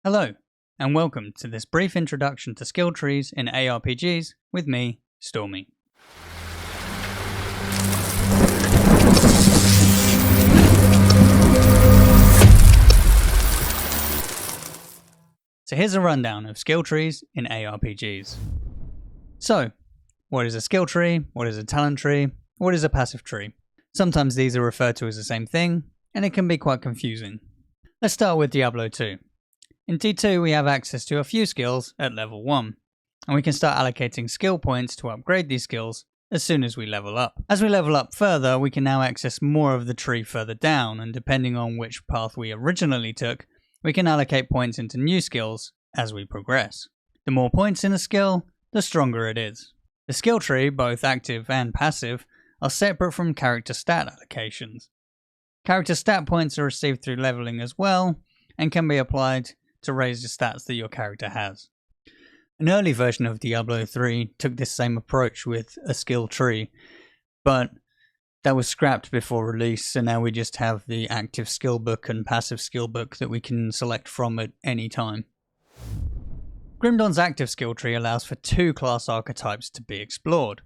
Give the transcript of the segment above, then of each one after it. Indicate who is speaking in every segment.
Speaker 1: Hello, and welcome to this brief introduction to skill trees in aRPG's with me, Stormy. So here's a rundown of skill trees in aRPG's. So, what is a skill tree? What is a talent tree? What is a passive tree? Sometimes these are referred to as the same thing, and it can be quite confusing. Let's start with Diablo 2. In D2 we have access to a few skills at level 1, and we can start allocating skill points to upgrade these skills as soon as we level up. As we level up further, we can now access more of the tree further down, and depending on which path we originally took, we can allocate points into new skills as we progress. The more points in a skill, the stronger it is. The skill tree, both active and passive, are separate from character stat allocations. Character stat points are received through leveling as well, and can be applied to raise the stats that your character has. An early version of Diablo 3 took this same approach with a skill tree, but that was scrapped before release, so now we just have the active skill book and passive skill book that we can select from at any time. Grim Dawn's active skill tree allows for 2 class archetypes to be explored.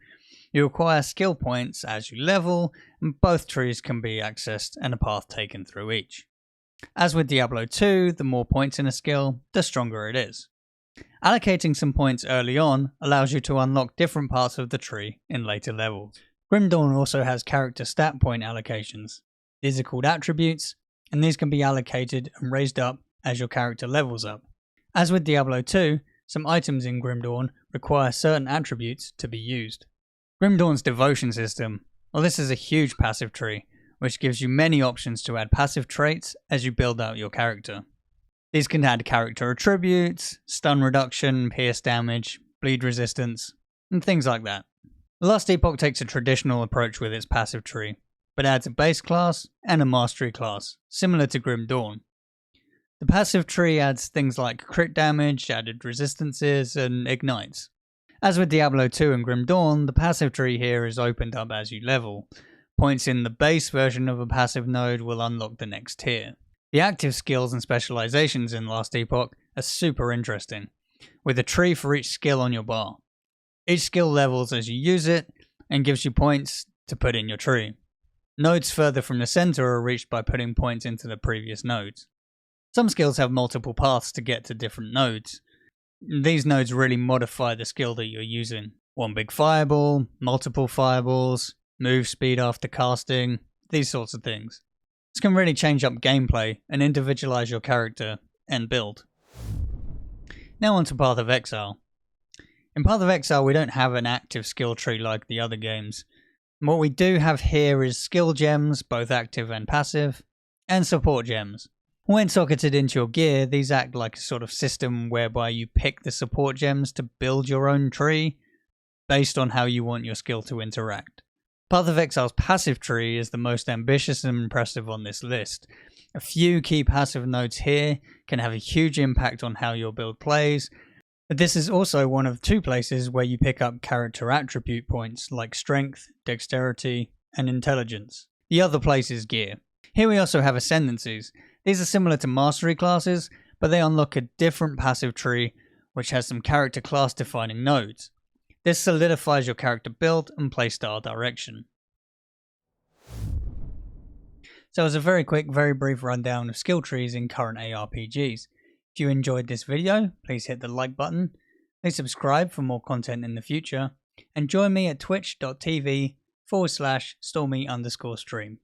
Speaker 1: You acquire skill points as you level, and both trees can be accessed and a path taken through each. As with Diablo 2, the more points in a skill, the stronger it is. Allocating some points early on allows you to unlock different parts of the tree in later levels. Grim Dawn also has character stat point allocations. These are called attributes, and these can be allocated and raised up as your character levels up. As with Diablo 2, some items in Grim Dawn require certain attributes to be used. Grim Dawn's devotion system, well, this is a huge passive tree, which gives you many options to add passive traits as you build out your character. These can add character attributes, stun reduction, pierce damage, bleed resistance, and things like that. The last Epoch takes a traditional approach with its passive tree, but adds a base class and a mastery class, similar to Grim Dawn. The passive tree adds things like crit damage, added resistances, and ignites. As with Diablo 2 and Grim Dawn, the passive tree here is opened up as you level. Points in the base version of a passive node will unlock the next tier. The active skills and specializations in Last Epoch are super interesting, with a tree for each skill on your bar. Each skill levels as you use it, and gives you points to put in your tree. Nodes further from the center are reached by putting points into the previous nodes. Some skills have multiple paths to get to different nodes. These nodes really modify the skill that you're using. One big fireball, multiple fireballs, move speed after casting, these sorts of things. This can really change up gameplay and individualize your character and build. Now on to Path of Exile. In Path of Exile we don't have an active skill tree like the other games. What we do have here is skill gems, both active and passive, and support gems. When socketed into your gear, these act like a sort of system whereby you pick the support gems to build your own tree based on how you want your skill to interact. Path of Exile's passive tree is the most ambitious and impressive on this list. A few key passive nodes here can have a huge impact on how your build plays, but this is also one of 2 places where you pick up character attribute points like strength, dexterity, and intelligence. The other place is gear. Here we also have ascendancies. These are similar to mastery classes, but they unlock a different passive tree which has some character class defining nodes. This solidifies your character build and playstyle direction. So as a very quick, very brief rundown of skill trees in current aRPGs. If you enjoyed this video, please hit the like button, please subscribe for more content in the future, and join me at twitch.tv/Stormy_stream.